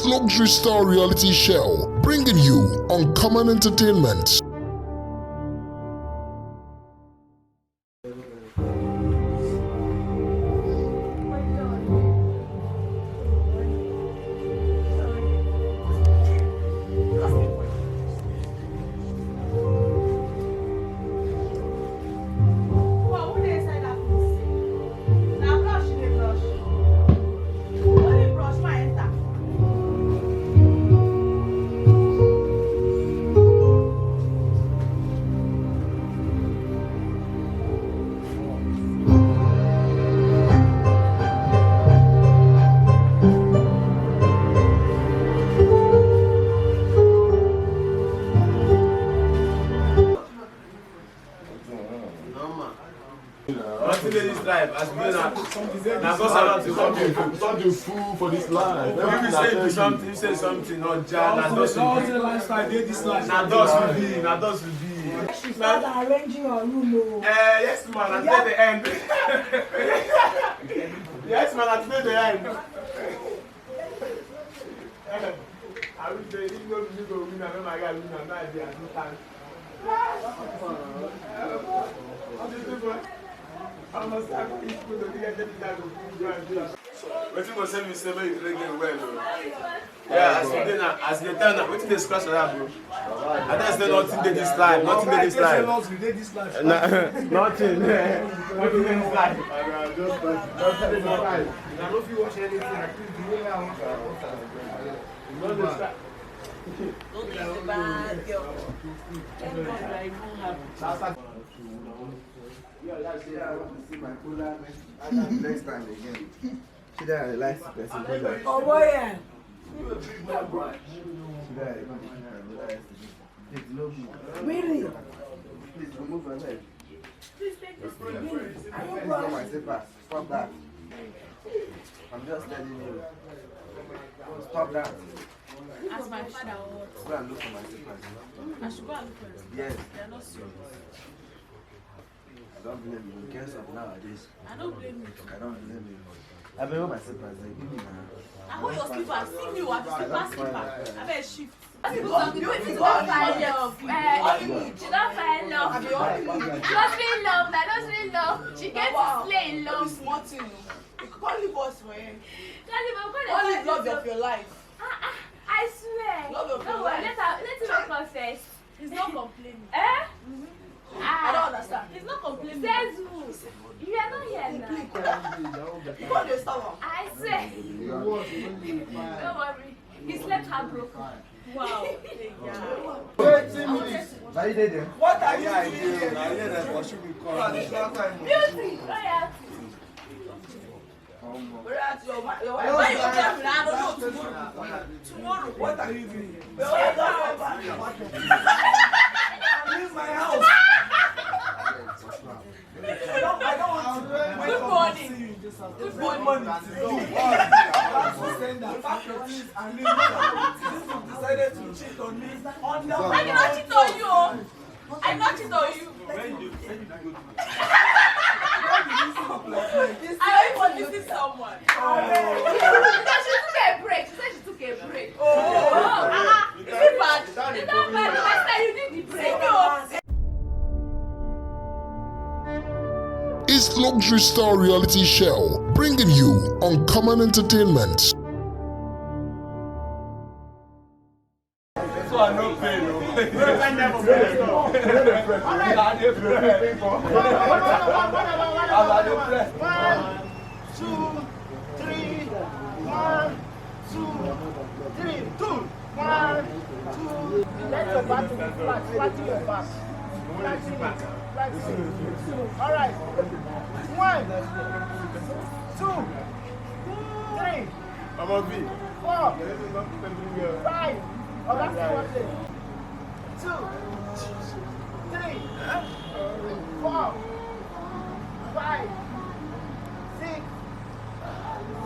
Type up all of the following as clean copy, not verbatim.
luxury star reality show, bringing you uncommon entertainment. Something food for this life. You say something, not Jan. Now those will be. She started arranging your room. Yes, man, until the end. Yes, man, until the end. I will say, if you go win, I know my guy win, I'm not there at no time. I'm not start to eat food to get them to go. What you go say me say make you drink well, bro. Yeah, as you tell now, wetin dey scratch for that, bro? I don't say nothing dey this life, nothing dey this life. Nothing. Nothing dey this life. Nothing dey this life. I no fit watch anything. I think the way I want to watch. Yeah, I want to see my cooler next time again. She doesn't like the person. Oh boy, yeah. Really? Please remove your leg. Please take this thing. Stop that. I'm just telling you. Stop that. Ask my father what? Go and look for my slippers. I should go and look for it. Yes. They are not serious. I don't blame you. In case of nowadays. I don't blame you. I don't blame you. I mean, what my slippers like, give me now. I hold your slippers. See me what slipper. I better shift. She don't find love. She don't find love. She was really love. I don't really love. She gets to slay in love. Small thing. You can't leave us, man. Only Love of your life. I swear. Love of your No, life. let him confess. He's not complaining. Eh? I don't understand. He's not complaining. Says who? You are not here now. You can't just stop. I swear. Don't worry. He slept heartbroken. Wow. Are you there? What are you doing? Beauty. Royalty. Where are your wife? When you come here, I don't know tomorrow. What are you doing? I leave my house. I don't want to. Good morning. Good morning. Decided to cheat on me. I did not cheat on you. I did not cheat on you. I want to visit someone. Because she took a break. She said she took a break. Is it bad? It's not bad. I said you need the break. It's luxury star reality show, bringing you uncommon entertainment. So I no pay, no. Let your back to be flat. Flatten your back. All right. 1, 2, 3, I'm a B. 4, 5. Oh, that's one thing. 2, 3, 4, 5, 6,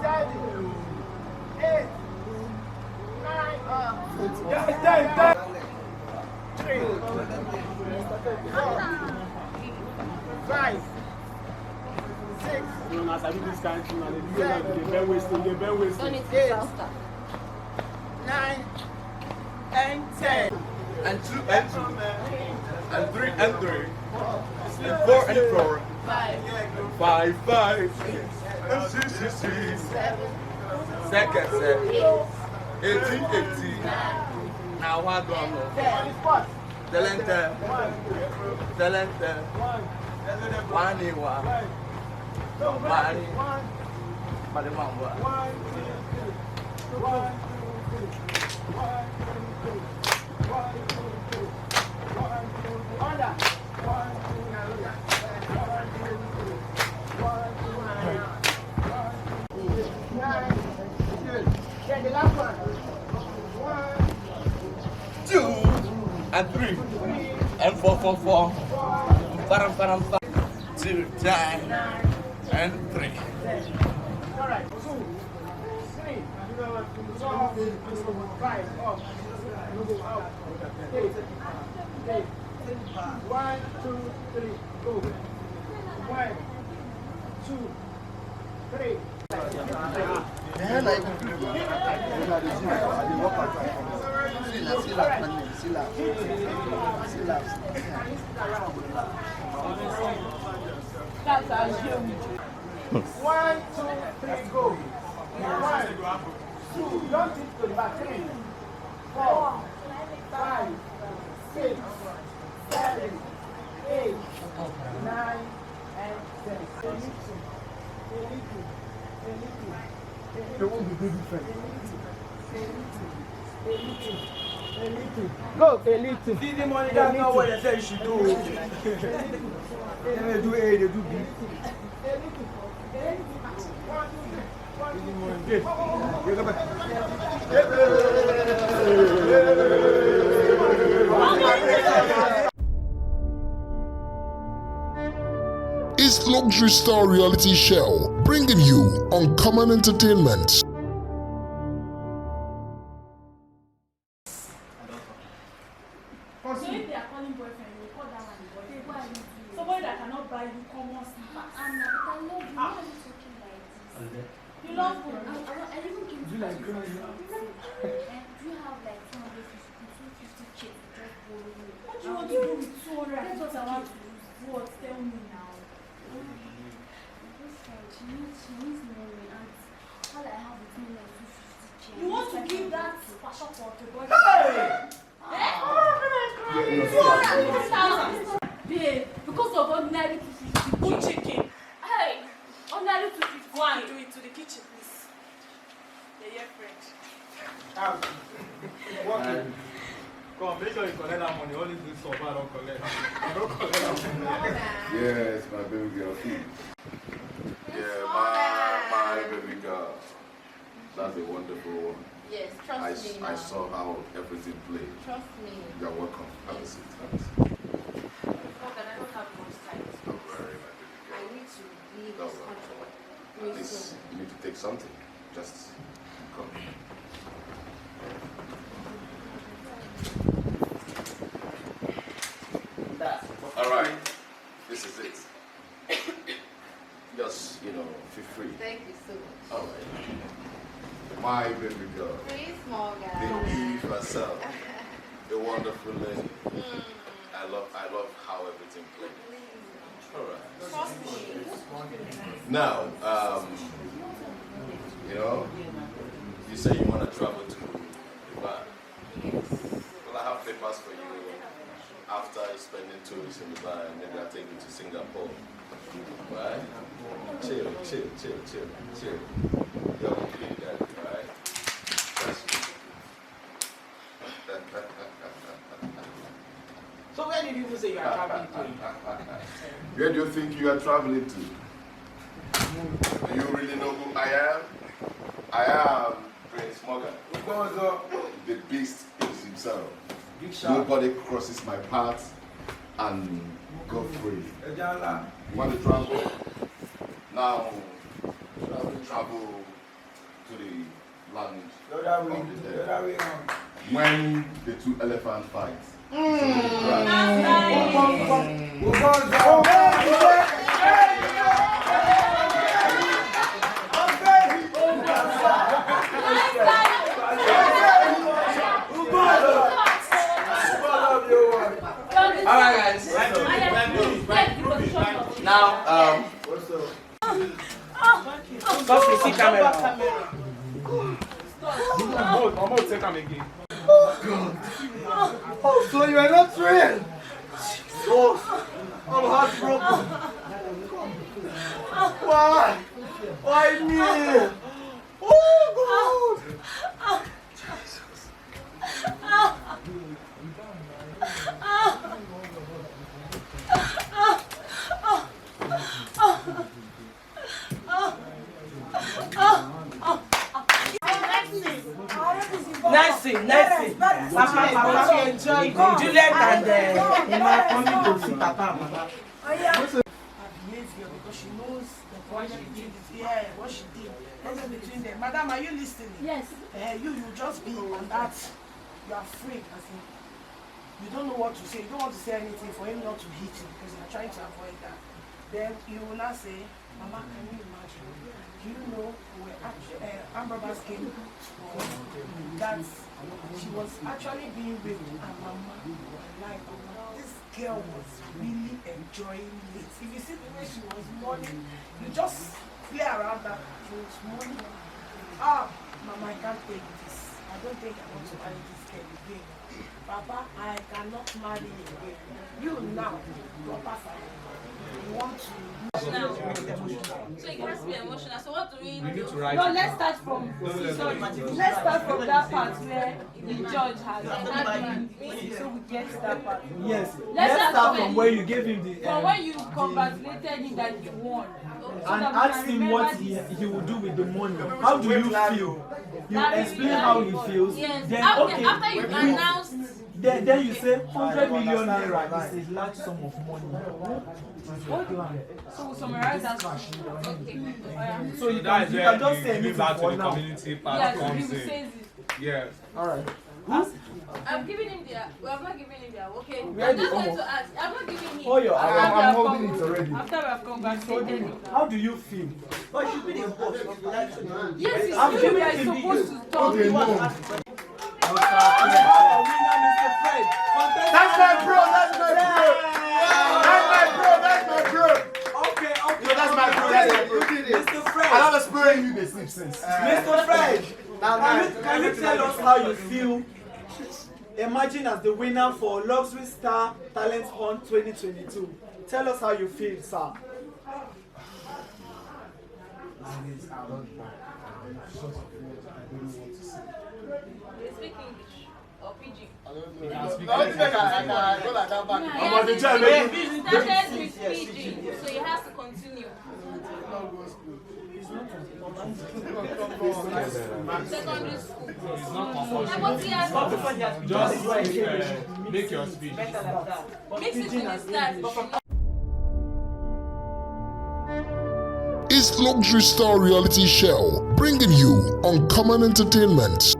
7, 8, 9, 3, 4, 5, 6. As I do this kind of thing, they bend wasting, 8, 9, and 10. And 2 and 2. And 3 and 3. And 4 and 4. 5, 5. And 6, 6, 6. Second set. 18, 18. Now what do I know? The length. The length. 1, 1. Then the last one. 2 and 3 and 4, 4, 4. 2, 10 and 3. All right. 2, 3, 4, 5. Up. Out. 8. 1, 2, 3. Go. 1, 2, 3. That's our show. 1, 2, 3, go. 1, 2, don't hit to the back. 3, 4, 5, 6, 7, 8, 9, and 10. They won't be different. Go, elite. See the money, that's not what they say you should do. They do A, they do B. It's Luxury Star Reality Show, bringing you uncommon entertainment. So if they are calling boyfriend, we call that one boyfriend. Somebody that cannot buy you common slippers. I love you. Why are you talking like this? You love food. I even came to ask you. Do you have like 250 checks to just borrow me? What do you want to do with 200? That's what I want to do. What? Tell me now. She needs money and all I have is me like 250 checks. You want to give that passion for the boy? Babe, because of ordinary 250, good chicken. Hey, ordinary 250. Go and do it to the kitchen, please. Yeah, friend. Come on, make sure you collect that money. Only do so far, I don't collect. I don't collect that money. Yes, my baby girl. Yeah, my baby girl. That's a wonderful one. Yes, trust me. I saw how everything played. Trust me. You're welcome. Have a seat. Have a seat. But I don't have much time. Don't worry, my baby I girl. need to leave Don't this worry. country. At least you need to take something. Just come. All right. This is it. Just, feel free. Thank you so much. All right. My baby girl. Pretty small guy. The Eve herself. A wonderful lady. I love how everything played. All right. Trust me. Now, you say you want to travel to Dubai. Well, I have papers for you. After spending 2 weeks in Dubai, maybe I'll take you to Singapore. Right? Chill. You're okay, Daddy, right? So where did you say you are traveling to? Where do you think you are traveling to? Do you really know who I am? I am Prince Morgan. The beast is himself. Nobody crosses my path and go free. You want to travel? Now, travel to the land of the dead. When the 2 elephants fight. Now, What's up? stop the camera. I'm going to take him again. Oh, so you are not real? Oh, I'm heartbroken. Why? Why me? Oh, God. Nice. Papa, enjoy Juliet and Emma coming to see Papa and Mama. Behavior because she knows what she did. Yeah, what she did. That's between them. Madam, are you listening? Yes. You just be on that. You are afraid. As in, you don't know what to say. You don't want to say anything for him not to hit you because you are trying to avoid that. Then you will not say, Mama, can you imagine? Do you know where Ambrose came that she was actually being raped and Mama, like, this girl was really enjoying it. If you see the way she was mourning, you just play around that. She was mourning. Mama, I can't take this. I don't think I want to marry this girl again. Papa, I cannot marry you again. You now, proper family. You want to Now. So it has to be emotional. So what do we do? No, let's start from let's start from that part where the judge has been, so we get to that part. Yes. Let's Start from where you gave him the. From when you congratulated him that he won. And ask him what he will do with the money. How do you feel? You explain how he feels. Yes. Then After you announced. Then you say 100 million naira is a large sum of money. So we'll summarize that. Okay. So you can just say anything back to for the now. community part Yes, he comes will in. say it. Yeah. Alright. I'm giving him the. We have not given him the. Okay. Where I'm the just going Omo? to ask. I'm not giving him. Oh, your I'm holding it already. After we have congratulated him. How do you feel? Yes, it's I'm true. giving We are him the supposed to talk. Okay, no. That's my bro. That's my bro. Okay. Yo, that's my bro. Mr. I Fred. love spraying you. They sleep since. Mr. Fred. Can you tell us how you feel? Imagine as the winner for Luxury Star Talent Hunt 2022. Tell us how you feel, sir. You speak English or PG? I'm on the job, baby. He started with PG, so he has to continue. Secondary school. It's not compulsory. And what he has to Just make your speech. mix it in his start. Is Luxury Star Reality Show, bringing you uncommon entertainment.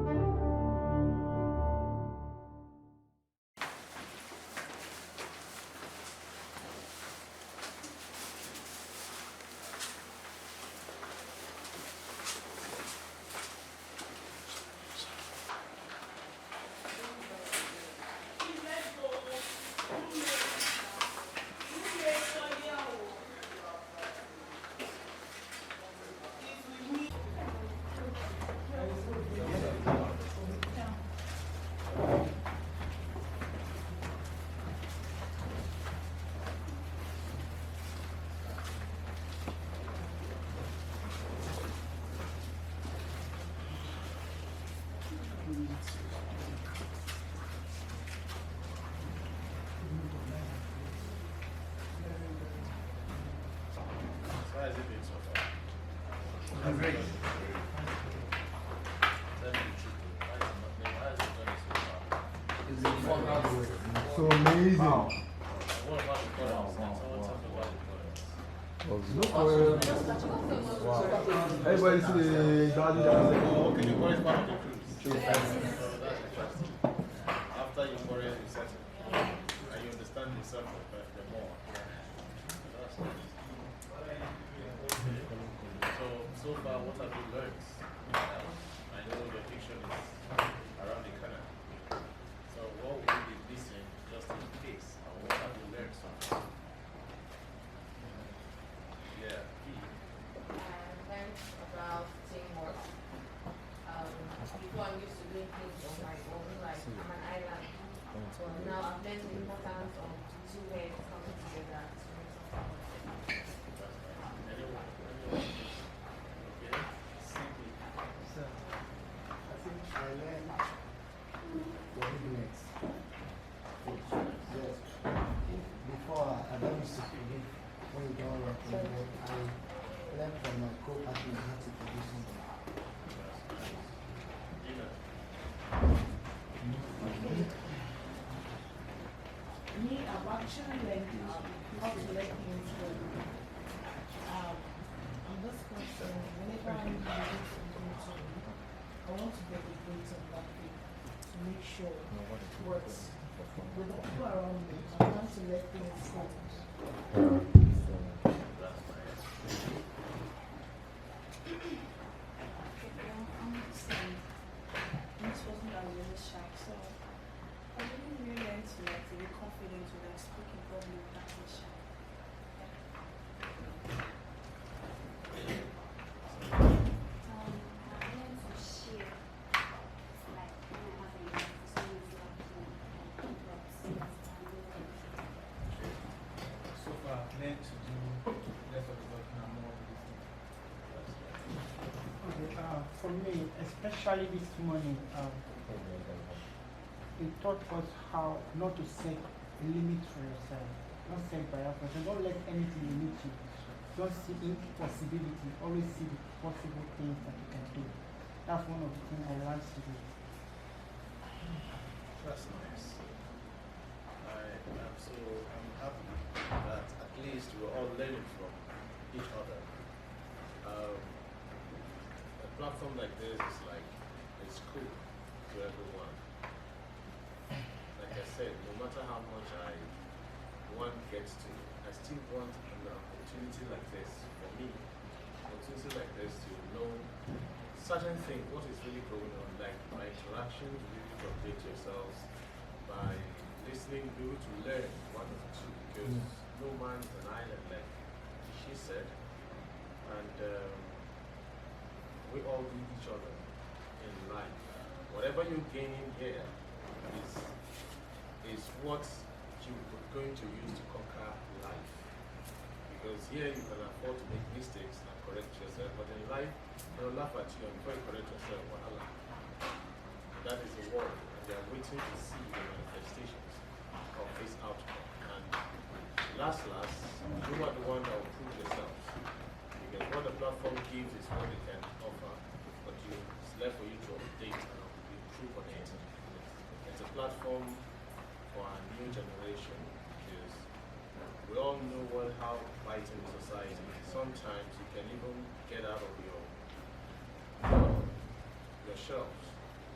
So amazing. Everybody see the daddy dancing. Okay, you call it part of the cruise. After you forest, you settle. And you understand yourself the more. So far, what have you learned? I know your fiction is around the corner. So what will be missing just in case? And what have you learned so far? sure. But with the people around me, I want to let things go. This wasn't as really shy, so I really learned to like to be confident to like speak in public without being shy. So far, I've learned to do less of the work and more of the listening. Okay, for me, especially this morning, it taught us how not to set a limit for yourself. Not set by yourself. Don't let anything limit you. Don't see impossibility. Always see the possible things that you can do. That's one of the things I learned today. That's nice. I'm happy that at least we're all learning from each other. A platform like this is like it's cool to everyone. Like I said, no matter how much one gets to, I still want an opportunity like this for me. Opportunity like this to know certain things, what is really going on, like my interactions, really to update yourselves by listening, be able to learn one or two, because no man's an island, like she said, and we all need each other in life. Whatever you're gaining here is what you're going to use to conquer life. Because here you can afford to make mistakes and correct yourself, but in life, they'll laugh at you and before you correct yourself, voila. That is the world, and they are waiting to see the manifestations of this outcome. And last, you are the one that will prove yourselves. Because what the platform gives is what it can offer, but it's left for you to update and improve on it. It's a platform for our new generation, because we all know how vital in society. Sometimes you can even get out of your shelves,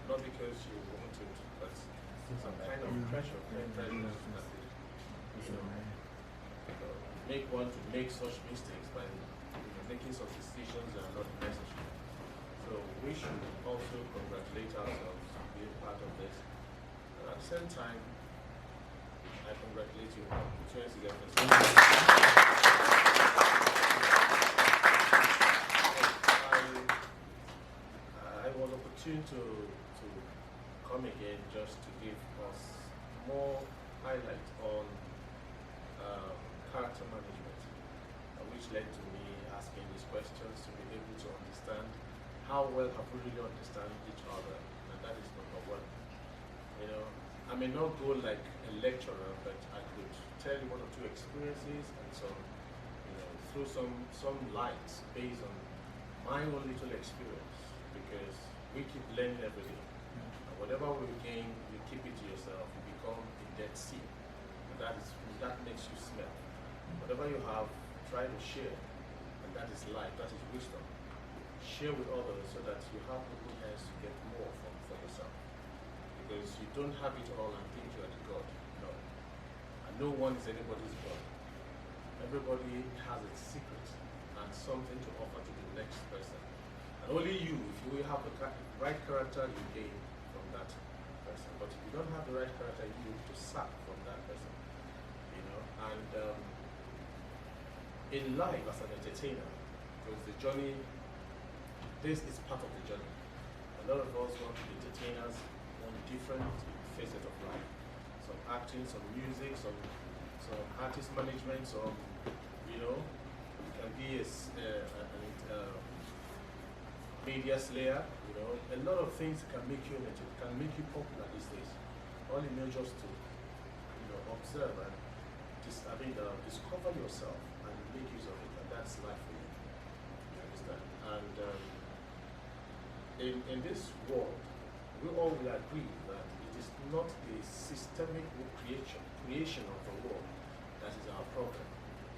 not because you want to, but some kind of pressure that make one to make such mistakes by making such decisions that are not necessary. So we should also congratulate ourselves on being part of this. And at the same time, I congratulate you on opportunity to get this. I was opportune to come again just to give us more highlight on character management, which led to me asking these questions to be able to understand how well have we really understand each other, and that is number one. You know, I may not go like a lecturer, but I could tell you one or two experiences and some, throw some lights based on my own little experience, because we keep learning every day. And whatever we gain, you keep it to yourself, you become a Dead Sea. And that makes you smell. Whatever you have, try to share. And that is life, that is wisdom. Share with others so that you have open hands to get more for yourself. Because you don't have it all and think you are the God. No. And no one is anybody's God. Everybody has its secret and something to offer to the next person. And only you, if you have the right character, you gain from that person. But if you don't have the right character, you need to suck from that person. And in life as an entertainer, because the journey, this is part of the journey. A lot of us want to be entertainers on different facets of life. Some acting, some music, some artist management, some, it can be a media slayer, a lot of things can make you popular these days. All you know just to, observe and discover yourself and make use of it, and that's life for you. You understand? And in this world, we all will agree that it is not the systemic creation of the world that is our problem.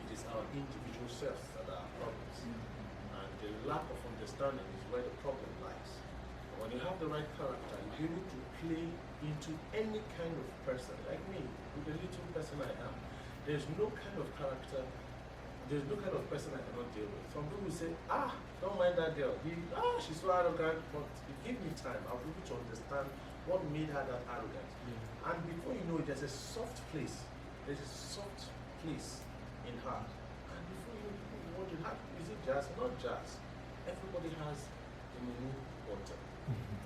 It is our individual selves that are our problems. And the lack of understanding is where the problem lies. When you have the right character, you're able to play into any kind of person. Like me, with the little person I am, there's no kind of character, there's no kind of person I cannot deal with. Some people say, don't mind that girl. She's so arrogant, but if you give me time, I'll be able to understand what made her that arrogant. And before you know it, there's a soft place. There's a soft place in her. And before you know what you have, is it jazz? Not jazz. Everybody has a mini water.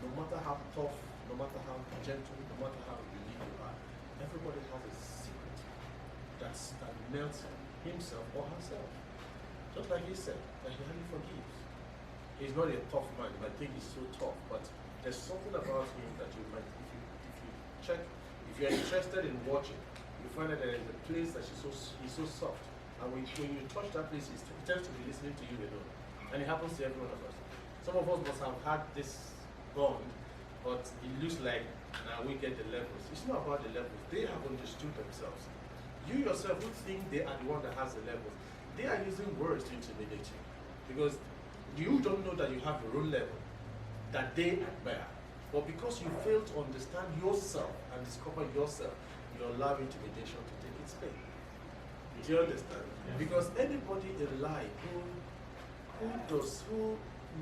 No matter how tough, no matter how gentle, no matter how unique you are, everybody has a secret that melts himself or herself. Just like he said, that he hardly forgives. He's not a tough man. You might think he's so tough, but there's something about him that you might, if you check, if you're interested in watching, you find that there is a place that he's so soft. And when you touch that place, he tends to be listening to you alone. And it happens to every one of us. Some of us must have had this bond, but it looks like now we get the levels. It's not about the levels. They have understood themselves. You yourself would think they are the one that has the levels. They are using words to intimidate you. Because you don't know that you have your own level that they admire. But because you fail to understand yourself and discover yourself, you allow intimidation to take its place. Do you understand? Yes. Because anybody in life who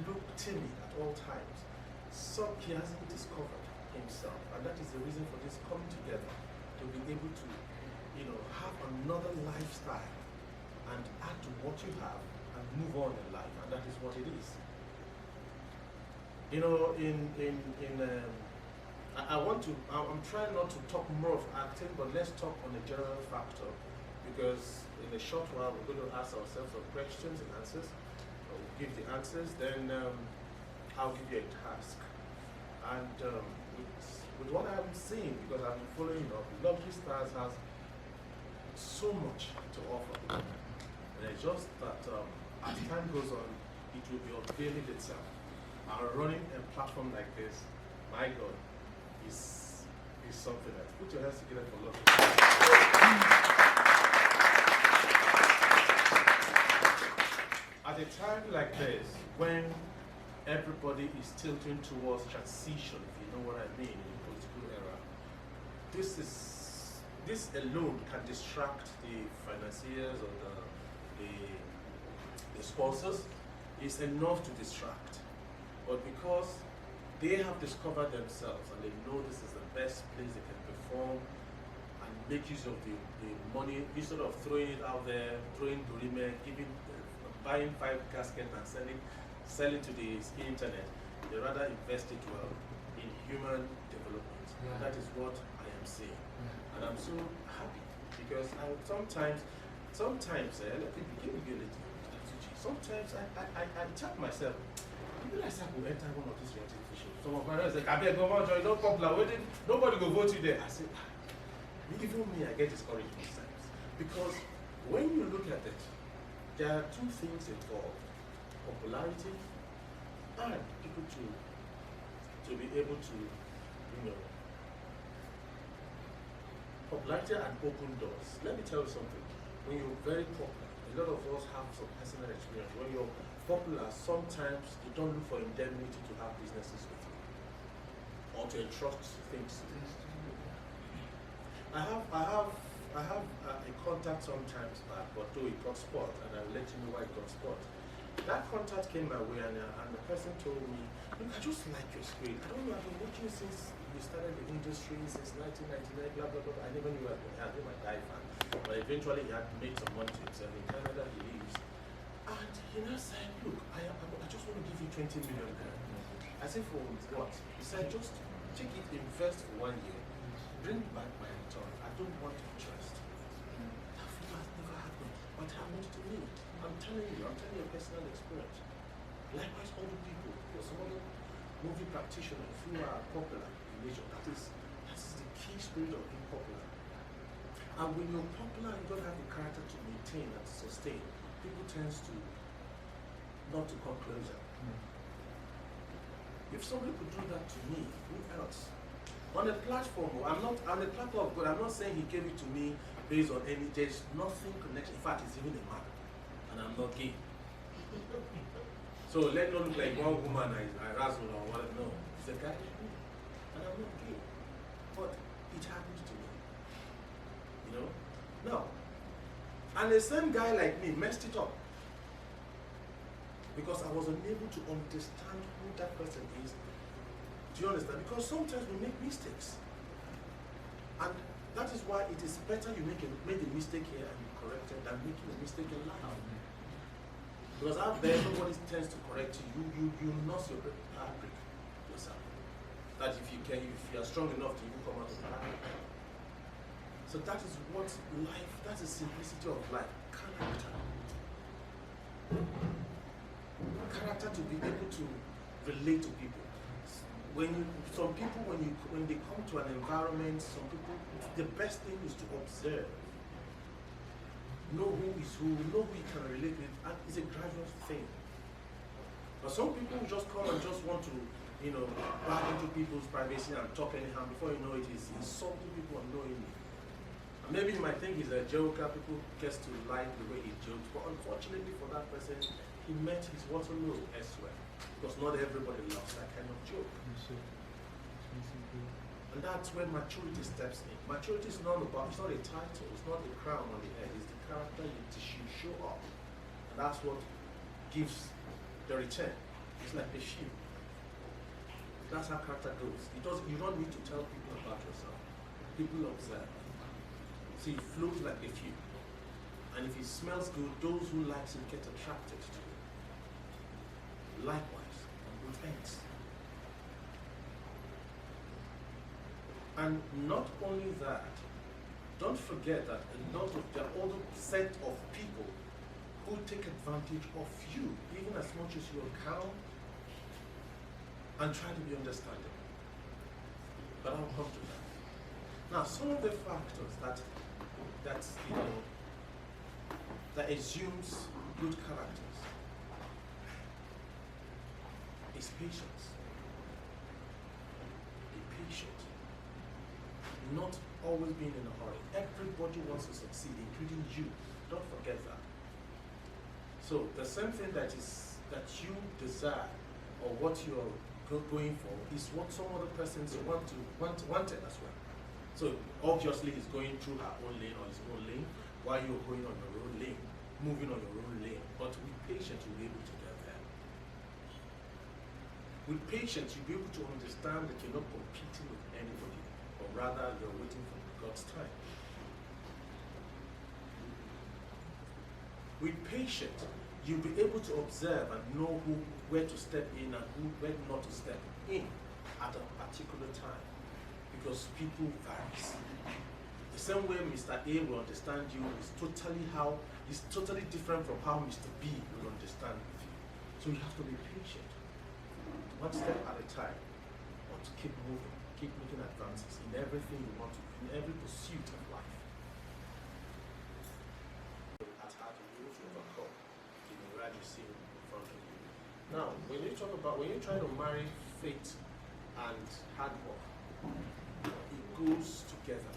look timid at all times, he hasn't discovered himself. And that is the reason for this coming together, to be able to, have another lifestyle and add to what you have and move on in life. And that is what it is. I'm trying not to talk more of acting, but let's talk on a general factor, because in a short while we're going to ask ourselves some questions and answers. We'll give the answers, then I'll give you a task. And with what I'm seeing, because I've been following up, Luxury Stars has so much to offer. And it's just that as time goes on, it will be unveiling itself. And running a platform like this, my God, is something else. Put your hands together for Luxury Stars. At a time like this, when everybody is tilting towards transition, if you know what I mean, in the political era, this alone can distract the financiers or the sponsors. It's enough to distract. But because they have discovered themselves and they know this is the best place they can perform and make use of the money, instead of throwing it out there, throwing Dorime, buying 5 caskets and selling to the internet, they rather invest it well in human development. Yeah. That is what I am saying. Yeah. And I'm so happy because sometimes let me give you a little strategy. Sometimes I tell myself, maybe I will enter one of these reality shows. Some of my friends say, I beg, go on, join, not popular, nobody go vote you there. I say, even me, I get discouraged sometimes. Because when you look at it, there are 2 things involved: popularity and people to be able to, popularity and open doors. Let me tell you something. When you're very popular, a lot of us have some personal experience. When you're popular, sometimes you don't look for indemnity to have businesses with you or to entrust things to you. I have a contact sometimes back, but though it got spoiled, and I will let you know why it got spoiled. That contact came my way, and the person told me, look, I just like your spirit. I don't know, I've been watching you since you started the industry, since 1999, blah, blah, blah. I never knew I had been a guy fan. But eventually he had made some money to himself. In Canada he lives. And he now said, look, I just want to give you 20 million. I said, for what? He said, just take it, invest for 1 year, bring back my return. I don't want interest. That has never happened. What happened to me? I'm telling you a personal experience. Likewise, other people, some other movie practitioners who are popular in nature. That is the key spirit of being popular. And when you're popular and you don't have the character to maintain and to sustain, people tend to not to come closer. If somebody could do that to me, who else? On a platform, I'm not on a platform, but I'm not saying he gave it to me based on any, there's nothing connection. In fact, he's even a man, and I'm not gay. So let not look like one woman I razzle or whatever. No, it's He's a guy like me. And I'm not gay. But it happens to me. You know? No. And the same guy like me messed it up. Because I was unable to understand who that person is. Do you understand? Because sometimes we make mistakes. And that is why it is better you make a mistake here and you correct it than making a mistake in life. Because out there, nobody tends to correct you. You nurse your heartbreak yourself. That if you are strong enough to even come out of that. So that is what life, that's the simplicity of life. Character. Character to be able to relate to people. Some people, when they come to an environment, some people, the best thing is to observe. Know who is who, know who you can relate with, and it's a gradual thing. But some people just come and just want to, back into people's privacy and talk anyhow. Before you know it, is insulting people unknowingly. And maybe you might think he's a joker, people get to like the way he jokes, but unfortunately for that person, he met his Waterloo elsewhere. Because not everybody loves that kind of joke. And that's where maturity steps in. Maturity is not about, it's not a title, it's not a crown on the head, it's the character you show up. And that's what gives the return. It's like a shield. That's how character goes. You don't need to tell people about yourself. People observe. See, it flows like a fume. And if it smells good, those who like it get attracted to it. Likewise, on both ends. And not only that, don't forget that there are other set of people who take advantage of you, even as much as you are calm and try to be understanding. But I'll come to that. Now, some of the factors that assumes good characters is patience. Be patient. Not always being in a hurry. Everybody wants to succeed, including you. Don't forget that. So the same thing that you desire or what you're going for is what some other persons wanted as well. So obviously he's going through her own lane or his own lane while you're going on your own lane, moving on your own lane. But with patience, you'll be able to get there. With patience, you'll be able to understand that you're not competing with anybody, but rather you're waiting for God's time. With patience, you'll be able to observe and know where to step in and where not to step in at a particular time. Because people varies. The same way Mr. A will understand you is totally different from how Mr. B will understand with you. So you have to be patient. One step at a time. But to keep moving, keep making advances in everything you want to do, in every pursuit of life. At heart, you'll be able to overcome the mirage you see in front of you. Now, when you try to marry faith and hard work, it goes together.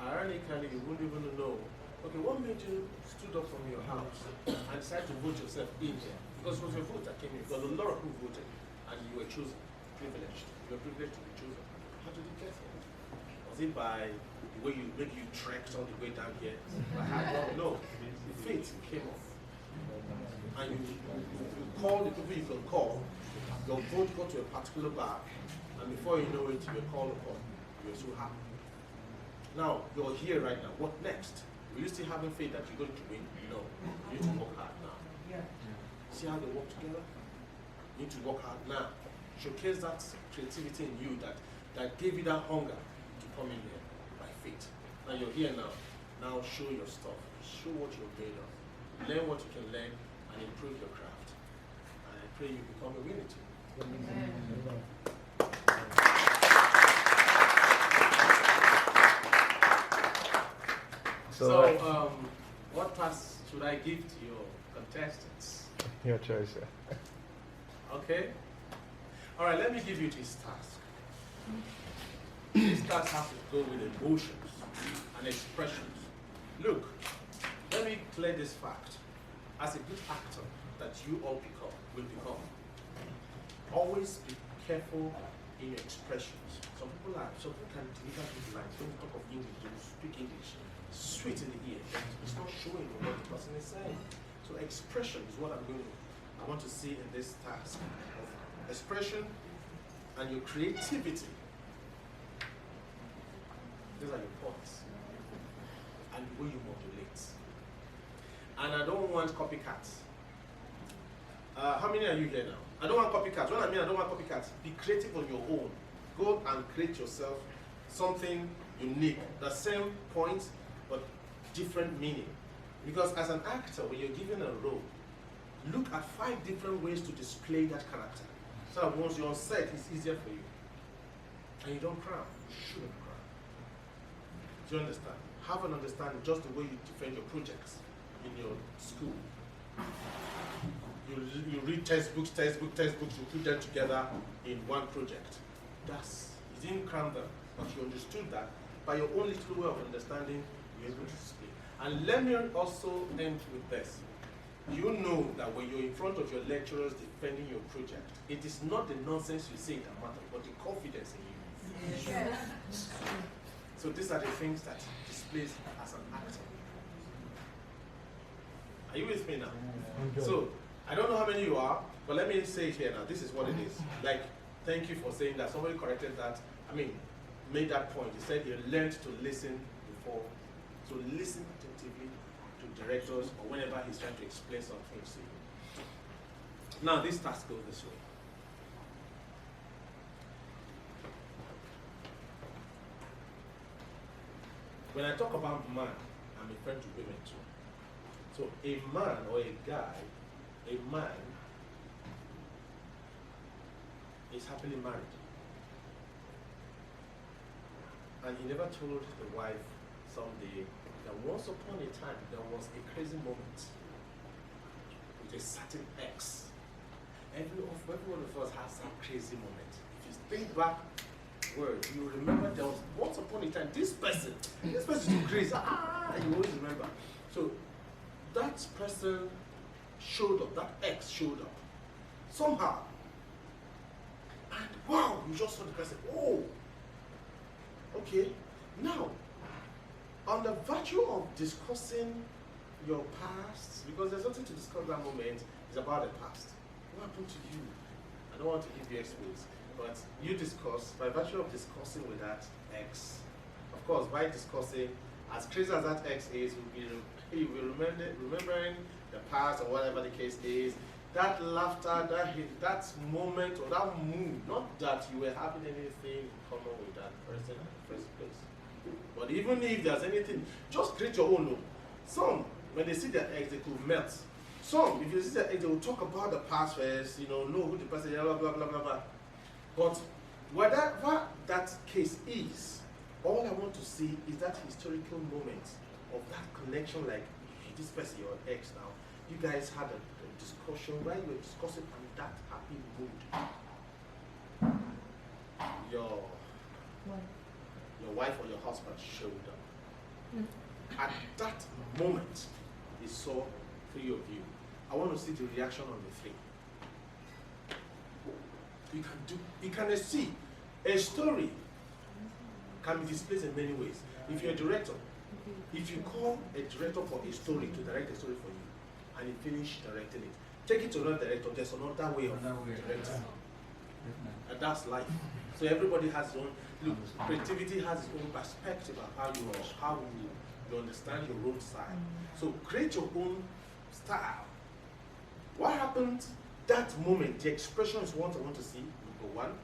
Ironically, you wouldn't even know, okay, what made you stood up from your house and decided to vote yourself in here? Because it was your vote that came in, because a lot of people voted and you were chosen, privileged. You were privileged to be chosen. How did you get here? Was it by the way you trekked all the way down here? By hard work? No. The faith came off. And you call the people you can call. Your vote got to a particular bar, and before you know it, you were called upon. You were so happy. Now, you're here right now. What next? Will you still having faith that you're going to win? No. You need to work hard now. See how they work together? You need to work hard now. Showcase that creativity in you that gave you that hunger to come in here by faith. Now you're here now. Now show your stuff. Show what you're made of. Learn what you can learn and improve your craft. And I pray you become a winner too. Amen. So, what pass should I give to your contestants? Your choice. Okay. All right. Let me give you this task. This task has to go with emotions and expressions. Look, let me clear this fact. As a good actor that you all will become, always be careful in your expressions. Some people can deliver these lines. When you talk of English, they will speak English sweet in the ear, but it's not showing what the person is saying. So expression is what I want to see in this task of expression and your creativity. These are your points. And the way you modulate. And I don't want copycats. How many are you here now? I don't want copycats. What I mean, I don't want copycats. Be creative on your own. Go and create yourself something unique. The same point, but different meaning. Because as an actor, when you're given a role, look at 5 different ways to display that character. So that once you're on set, it's easier for you. And you don't cry. You shouldn't cry. Do you understand? Have an understanding just the way you defend your projects in your school. You read textbooks, you put them together in one project. You didn't cram them, but you understood that by your own little way of understanding, you're able to display. And let me also end with this. You know that when you're in front of your lecturers defending your project, it is not the nonsense you say that matters, but the confidence in you. Yes. So these are the things that displays as an actor. Are you with me now? So I don't know how many you are, but let me say it here now. This is what it is. Like, thank you for saying that. Somebody corrected that. I mean, made that point. He said you learned to listen before. So listen attentively to directors or whenever he's trying to explain something to you. Now this task goes this way. When I talk about man, I'm referring to women too. So a man or a guy, a man is happily married. And he never told the wife someday that once upon a time there was a crazy moment with a certain ex. Every one of us has that crazy moment. If you think back, you remember there was once upon a time this person is crazy. You always remember. So that person showed up, that ex showed up somehow. And wow, you just saw the person. Oh, okay. Now, on the virtue of discussing your past, because there's nothing to discuss that moment, it's about the past. What happened to you? I don't want to give you exposed, but you discuss, by virtue of discussing with that ex, of course, by discussing, as crazy as that ex is, you'll be remembering the past or whatever the case is, that laughter, that moment or that mood, not that you were having anything in common with that person in the first place. But even if there's anything, just create your own. Some, when they see their ex, they could melt. Some, if you see their ex, they will talk about the past first, know who the person is, blah, blah, blah, blah, blah. But whatever that case is, all I want to see is that historical moment of that connection, like this person, your ex now, you guys had a discussion where you were discussing in that happy mood. Your wife or your husband showed up. At that moment, he saw 3 of you. I want to see the reaction on the 3. You can see a story can be displayed in many ways. If you're a director, if you call a director for a story to direct a story for you, and you finish directing it, take it to another director. There's another way of directing, and that's life. So everybody has his own. Look, creativity has its own perspective of how you understand your own style. So create your own style. What happened that moment? The expression is what I want to see. Number 1.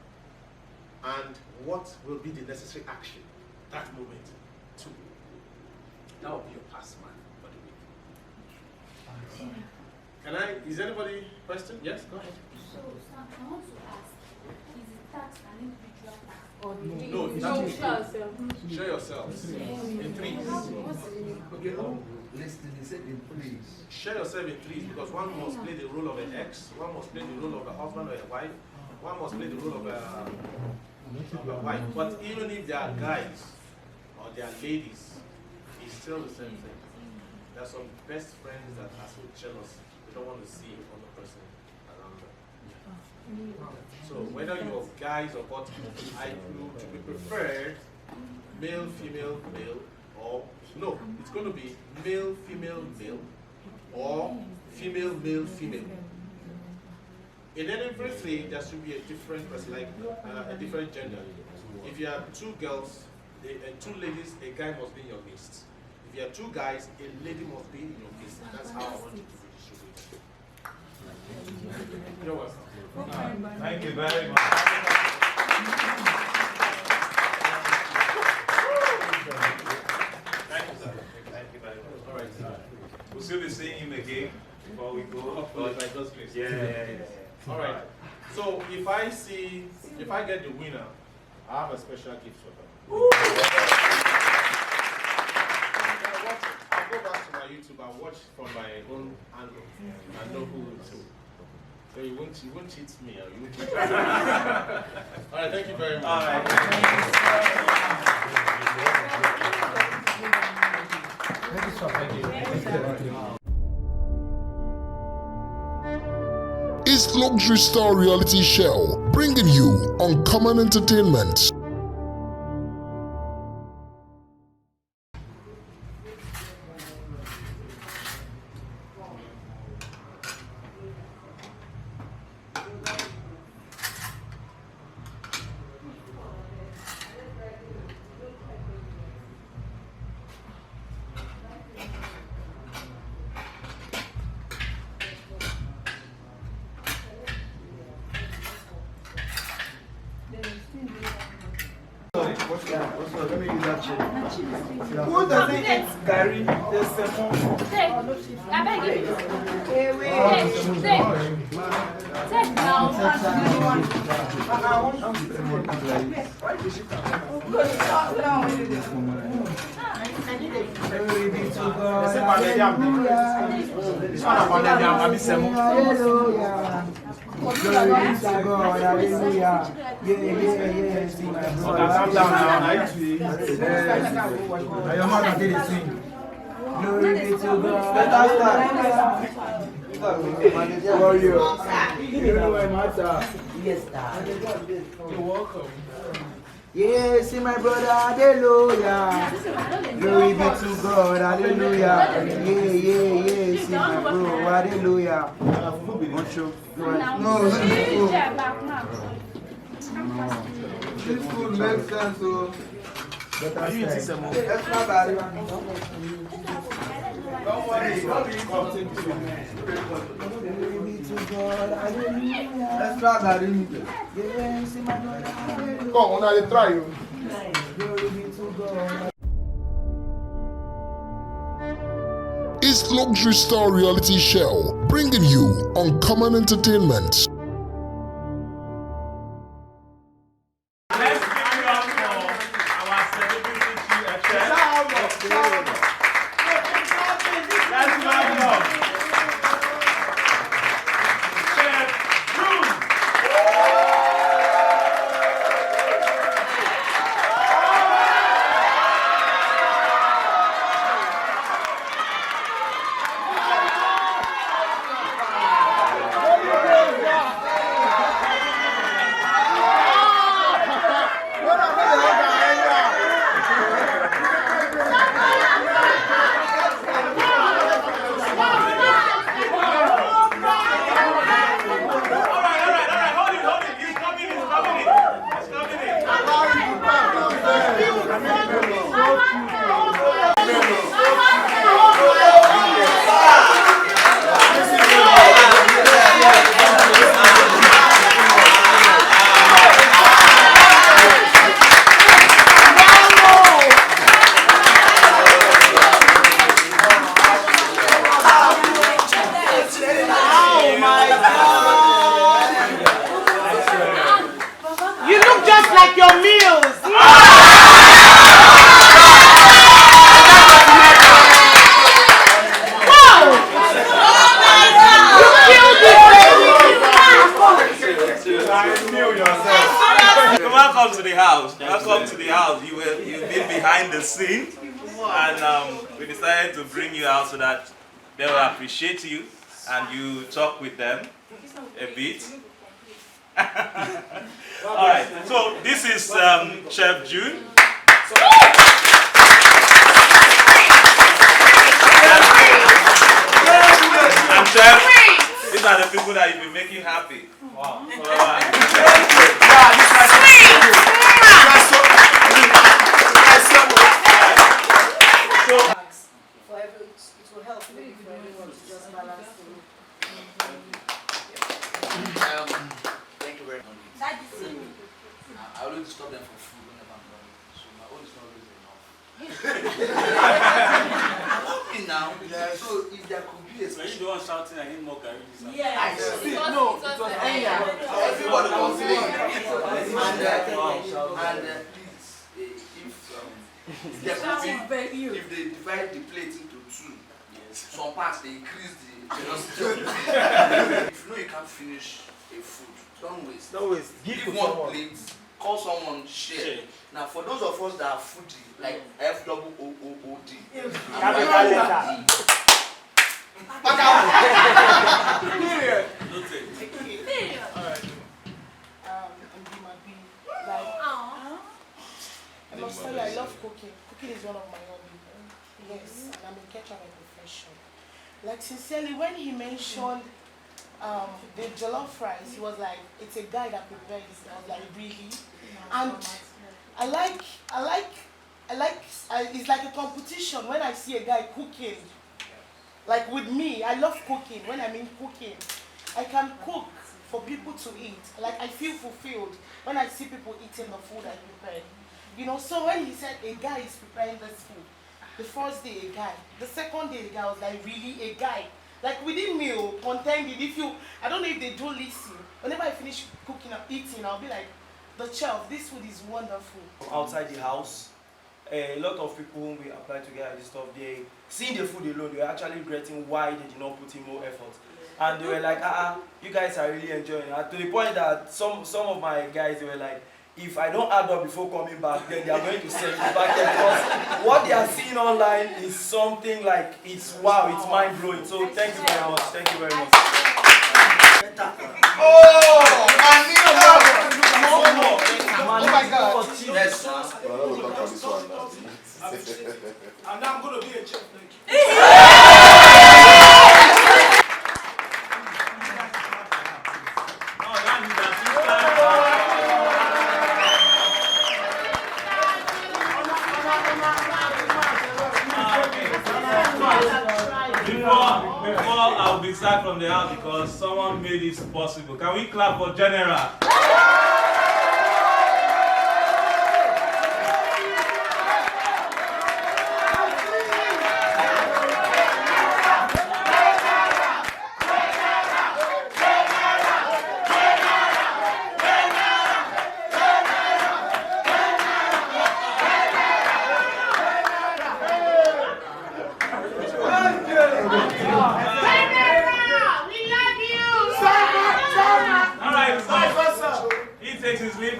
And what will be the necessary action that moment? 2. That will be your past man for the week. Can I? Is anybody question? Yes, go ahead. So, Sam, I want to ask: is it tax an individual tax? Or Share yourselves in 3s. Okay, listen, he said in 3s. Share yourself in 3s because one must play the role of an ex, one must play the role of a husband or a wife, one must play the role of a wife. But even if they are guys or they are ladies, it's still the same thing. There are some best friends that are so jealous they don't want to see another person around them. So whether you're guys or both, I would be preferred male, female, male, or no, it's going to be male, female, male, or female, male, female. In every three, there should be a different person, like a different gender. If you have two girls, two ladies, a guy must be in your midst. If you have two guys, a lady must be in your midst. That's how I want it to be distributed. You're welcome. Thank you very much. Thank you, sir. Thank you very much. All right, sir. We'll still be seeing him again before we go. Yeah. All right. So if I get the winner, I have a special gift for them. I'll go back to my YouTube and watch from my own angle and know who will do. So you won't cheat me, or you won't cheat me. All right, thank you very much. All right. Thank you, sir. Thank you. Is Luxury Star Reality Show, bringing you uncommon entertainment. Let me use that chair. Who doesn't eat Gary? There's someone. Take. I beg you. Take now. You're welcome. Yeah, see my brother, hallelujah. Glory be to God, hallelujah. Yeah, see my bro, hallelujah. No. This food makes sense, so. But you eat some more. That's not bad. Don't worry, let's try that. Yeah, see my brother, hallelujah. Come on, I'll try you. Glory be to God. Is Luxury Star Reality Show, bringing you uncommon entertainment. Let's give it up for our celebrity chief chef. Let's love it up. Chef Bruce. Welcome to the house. Welcome to the house. You've been behind the scene, and we decided to bring you out so that they will appreciate you and you talk with them a bit. Alright, so this is Chef June. And Chef, these are the people that you'll be making happy. Wow. It will help maybe for everyone to just balance the look. Thank you very much. Daddy, see me. I always disturb them for food whenever I'm running, so my own is not always enough. Now, so if there could be a Were you the one shouting at him more Gary? Yes. No, it was Enya. Everybody was saying. And please, if they divide the plate into two, some parts they increase the velocity. If you know you can't finish a food, don't waste. Don't waste. Give one plate, call someone, share. Now for those of us that are foodie, like FOOOOD. Period. I must tell you, I love cooking. Cooking is one of my hobbies. Yes, and I'm a catcher by profession. Like sincerely, when he mentioned the jollof rice, he was like, it's a guy that prepared this. I was like, really? And it's like a competition when I see a guy cooking. Like with me, I love cooking. When I mean cooking, I can cook for people to eat. Like I feel fulfilled when I see people eating the food I prepared. You know, so when he said a guy is preparing this food, the first day a guy, the second day a guy, I was like, really a guy? Like within me, contending, I don't know if they do listen, whenever I finish cooking or eating, I'll be like, the chef, this food is wonderful. Outside the house, a lot of people when we apply to get this stuff, they seeing the food alone, they were actually regretting why they did not put in more effort. And they were like, you guys are really enjoying it. To the point that some of my guys, they were like, if I don't add up before coming back, then they are going to send me back there, because what they are seeing online is something like, it's wow, it's mind-blowing. So thank you very much. Thank you very much. Oh my God. Yes. Well, I will talk about this one now. And now I'm going to be a chef. Before I'll be sacked from the house because someone made this possible. Can we clap for General?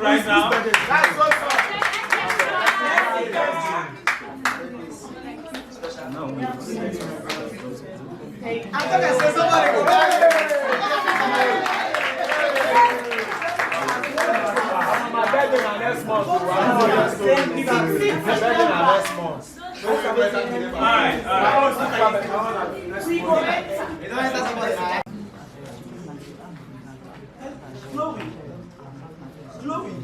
Right now. That's what's up. I'm gonna say somebody go back. My birthday next month. My birthday next month. Alright. Chloe. Is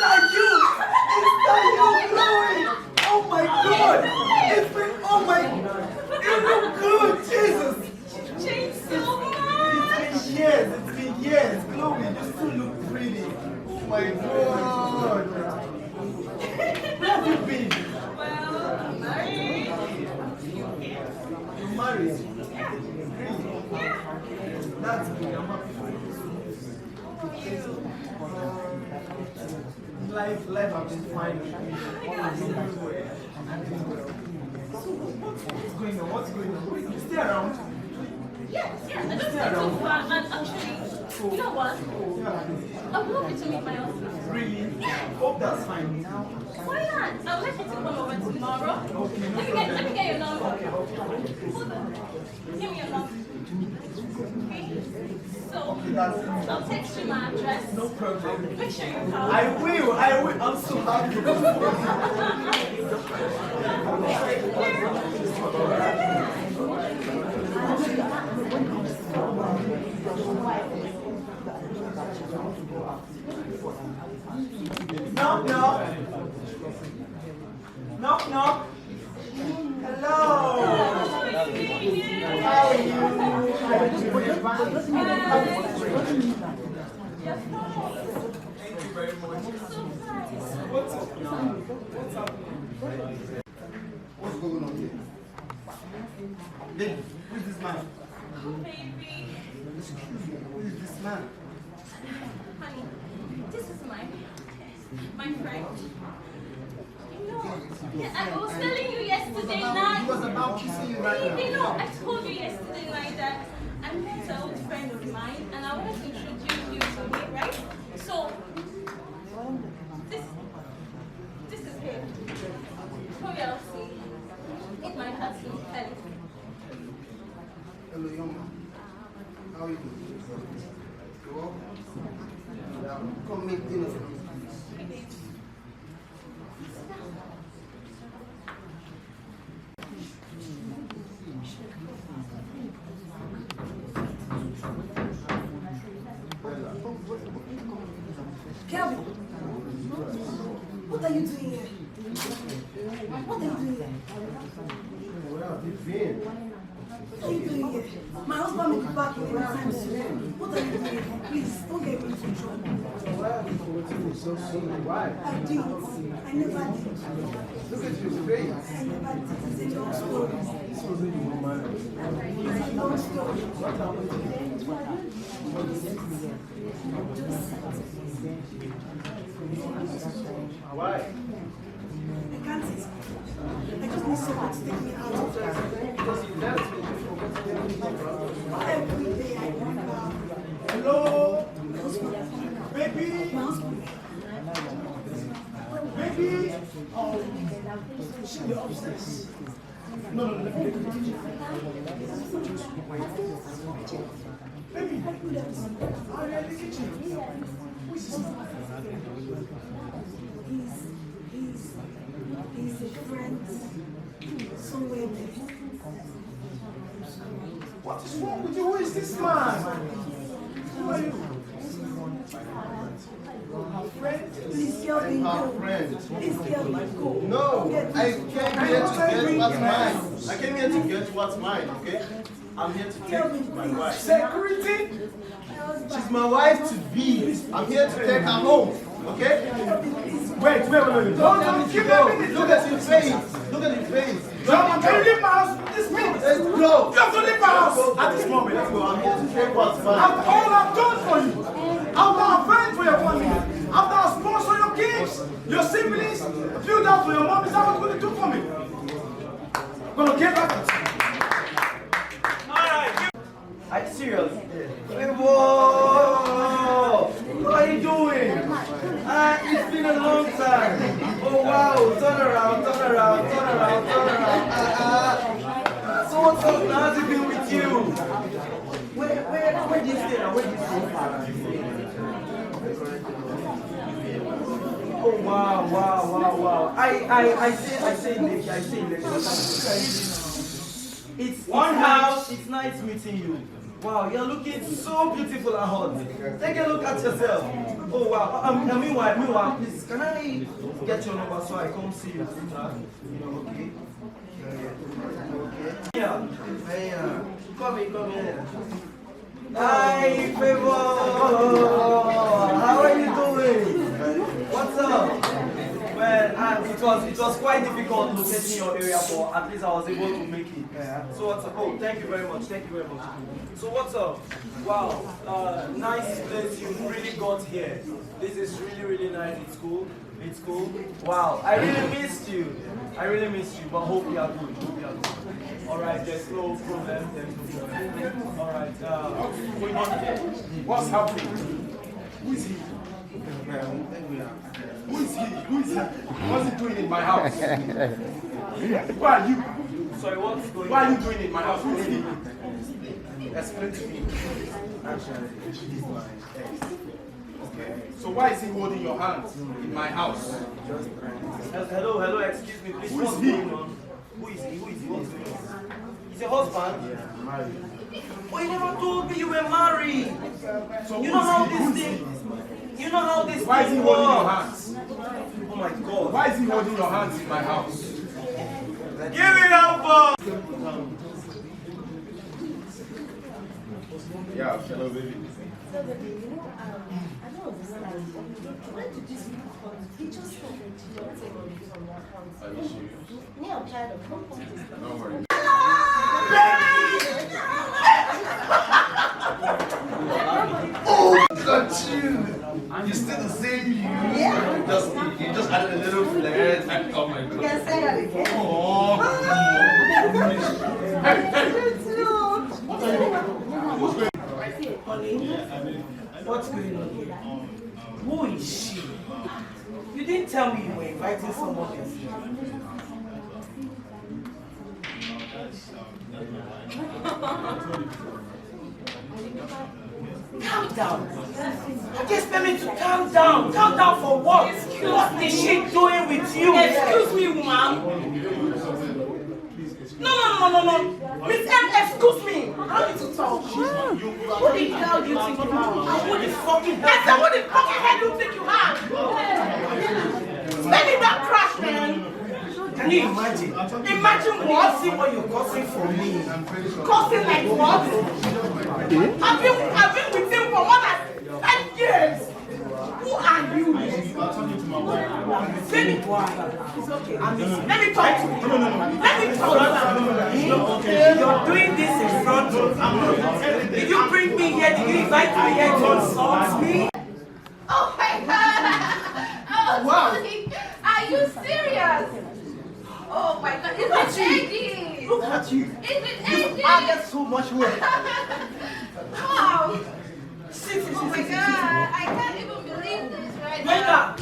that you? Is that you, Chloe? Oh my God! It's been, oh my, it's been good, Jesus! You've changed so much. It's been years, Chloe, you still look pretty. Oh my God! Where have you been? Well, I'm married. You're married? Yeah. That's good, I'm happy for you. Life has been fine. So what's going on? You stay around? Yes, I don't think so far. And actually, you know what? I would love you to meet my husband. Really? Hope that's fine. Why not? I would like you to come over tomorrow. Let me get your number. Hold on. Give me your number. So, I'll text you my address. No problem. Make sure you come. I will. I'm so happy. Knock, knock. Knock, knock. Hello. How are you? Thank you very much. What's up? What's up? What's going on here? Then, who is this man? Oh, baby. Excuse me, who is this man? Honey, this is my friend. Yeah, I was telling you yesterday night. He was about kissing you right now. Baby, no, I told you yesterday night that I met an old friend of mine and I wanted to introduce you to him, right? So, this is him. Come here, I'll see. Meet my husband, Kelly. Hello, young man. How are you doing? You well? Come make dinner for me, please. Kelvin, what are you doing here? What are you doing here? What are you doing here? My husband will be back in any time soon. What are you doing here? Please, don't get me into trouble. I did. I never did. Look at your face. I never did. It's a long story. It's a long Why? I can't explain. I just need someone to take me out of there. Because you left me. Every day I wake up. Hello? My husband. Baby? My husband. Baby? Should be upstairs. No, let me take you. Baby? I'm in the kitchen. Who is this man? He's a friend somewhere there. What is wrong with you? Who is this man? Who are you? Her friend? Please, Kelvin, go. Friend. Please, Kelvin, go. No, I came here to get what's mine. I came here to get what's mine, okay? I'm here to take my wife. Security? She's my wife to be. I'm here to take her home, okay? Wait. Don't give me a minute. Look at your face. Look at your face. John, can you leave my house this minute? Let's go. You have to leave my house at this moment. Let's go. I'm here to take what's mine. After all I've done for you, after I've prayed for your family, after I've sponsored your kids, your siblings, built out for your mom, is that what you're going to do for me? I'm going to get back at you. Are you serious? Hey, whoa! What are you doing? It's been a long time. Oh wow! Turn around. So what's up? How's it been with you? Where do you stay now? Where do you stay? Oh wow! I say it's one house. It's nice meeting you. Wow, you're looking so beautiful and hot. Take a look at yourself. Oh wow. Meanwhile, please, can I get your number so I come see you later? Okay? Yeah. Hey, come here. Hi, Favor. How are you doing? What's up? Well, it was quite difficult locating your area, but at least I was able to make it. So what's up? Oh, thank you very much. So what's up? Wow, nice place you really got here. This is really nice. It's cool. Wow, I really missed you, but hope you are good. All right, there's no problem. All right, Going on here. What's happening? Who is he? Who is he? What's he doing in my house? Why are you? Sorry, what's going on? Why are you doing in my house? Who is he? explain to me. Actually, she's my ex. Okay. So why is he holding your hands in my house? Hello, excuse me, please. Who is what's he? going on? Who is he? What's going on? He's a husband? Yeah, I'm married. Oh, you never told me you were married. So You know how this thing. You know how this Why is he thing holding your works. hands? Oh my God. Why is he holding your hands in my house? Give it up for. Yeah, hello, baby. So, baby, you know, I don't understand. When did this come? He just started to not take money from your account. Are you serious? Me, I'm tired of companies. Don't worry. Oh, got you! You're still the same you. Yeah. You just added a little flair. Oh my God. You can say that again. Oh. What's going on here? Who is she? You didn't tell me you were inviting someone else. Calm down. Just tell me to calm down. Calm down for what? What is she doing with you? Excuse me, ma'am. No. Miss M, excuse me. I need to talk. Who the hell do you think you are? Who the fucking hell? I said, who the fucking hell do you think you are? Let me not crash, man. Can you imagine? Imagine what? See what you're causing for me. Causing like what? I've been with him for more than 5 years. Who are you? Let me why? It's okay. Let me talk to you. Let me talk to you. You're doing this in front of me. Did you bring me here? Did you invite me here to insult me? Oh my God! Oh, Wow. Are you serious? Oh my God! Is it Eddie? Look at you. Is it Eddie? Added so much weight. Wow! Oh my God! I can't even believe this right Wake now. up!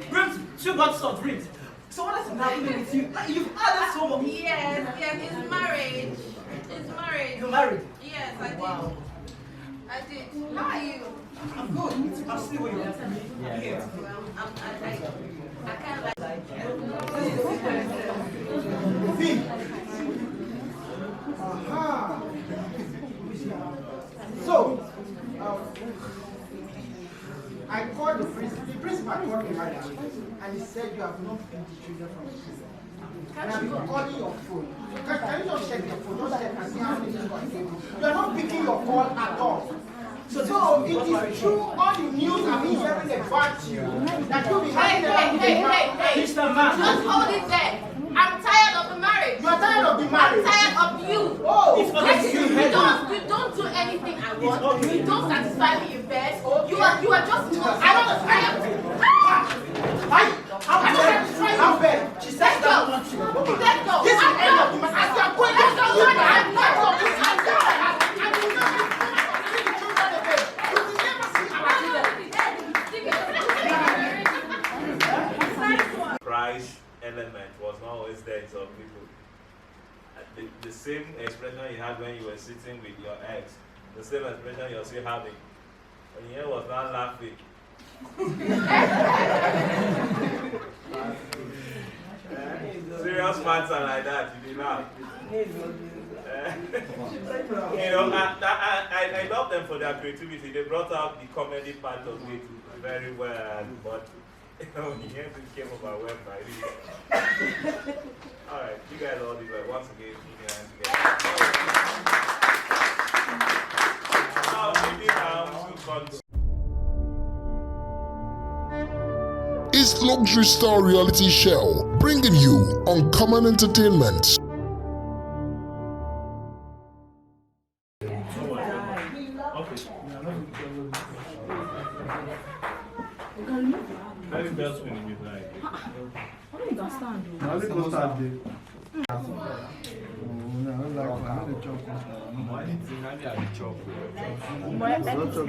Bring 2 bottles of drinks. So what is happening with you? Like, you've added so much. Yes, he's married. He's married. You're married? Yes, I did. Wow. I did. How are you? I'm good. I'm still with you. Here. Well, I can't like Aha. So, I called the principal. The principal called me right now, and he said you have not picked the children from the school. And I've been calling your phone. Can you just check your phone? Just check and see how many people are taking. You are not picking your call at all. So it is true, all the news I've been hearing about you, that you'll be having Hey, Mr. Man. just hold it there. I'm tired of the marriage. You are tired of the marriage? I'm tired of you. Oh, it's okay. You don't do anything I want. You don't satisfy me in bed. You are just not. I don't. How bad? She said Let's go. Let's go. This is the end of the marriage. Let's go. Price element was not always there in some people. The same expression you had when you were sitting with your ex, the same expression you're still having. When you was not laughing. Serious matter like that, you did laugh. You know, I love them for their creativity. They brought out the comedy part of it very well, but when you hear this came over well by it. Alright, you guys all did well. Once again, put your hands together. Now, maybe now to continue. Is Luxury Star Reality Show, bringing you uncommon entertainment. Very best when you like. I don't understand. I only go start there.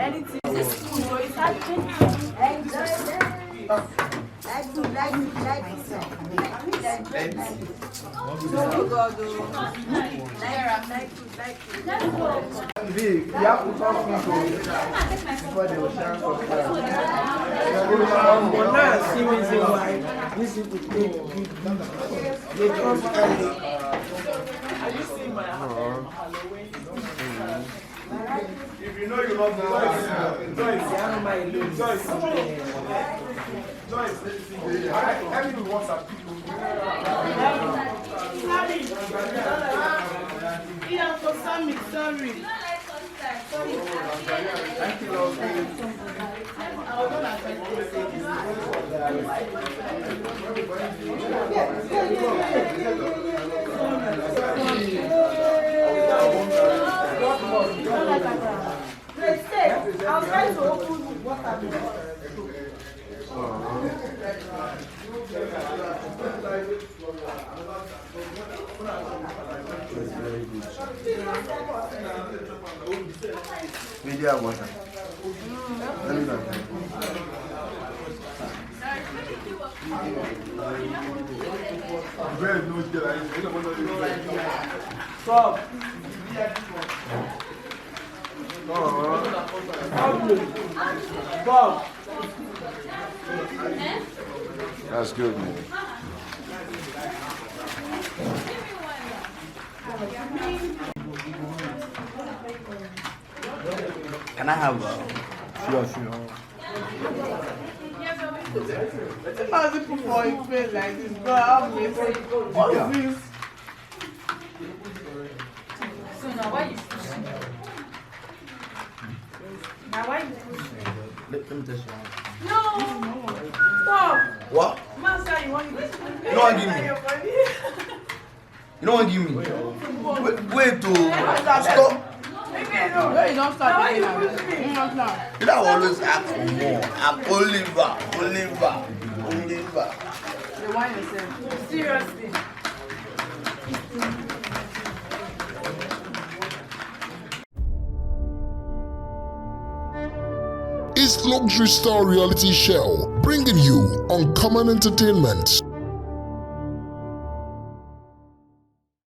Anything. This food, it's hard to Vic, you have to talk people before they will share for class. But now I see reason why these people take big they come early. Are you seeing my Halloween? If you know you love me, Joyce, everyone wants a people. Sorry. I'll try to open what I'm doing. Media water. Let me know. Stop. Stop. That's good, man. Can I have sure. How do people for it feel like this? But I'm missing. What is this? So now why you pushing? Now why you pushing? Let me test you. No. Stop. What? Master, you want me? You don't want to give me? You don't want to give me? Wait to stop. No, you don't start. You don't always ask for more. I'm Oliver. You want yourself. Seriously. It's Luxury Star Reality Show, bringing you uncommon entertainment.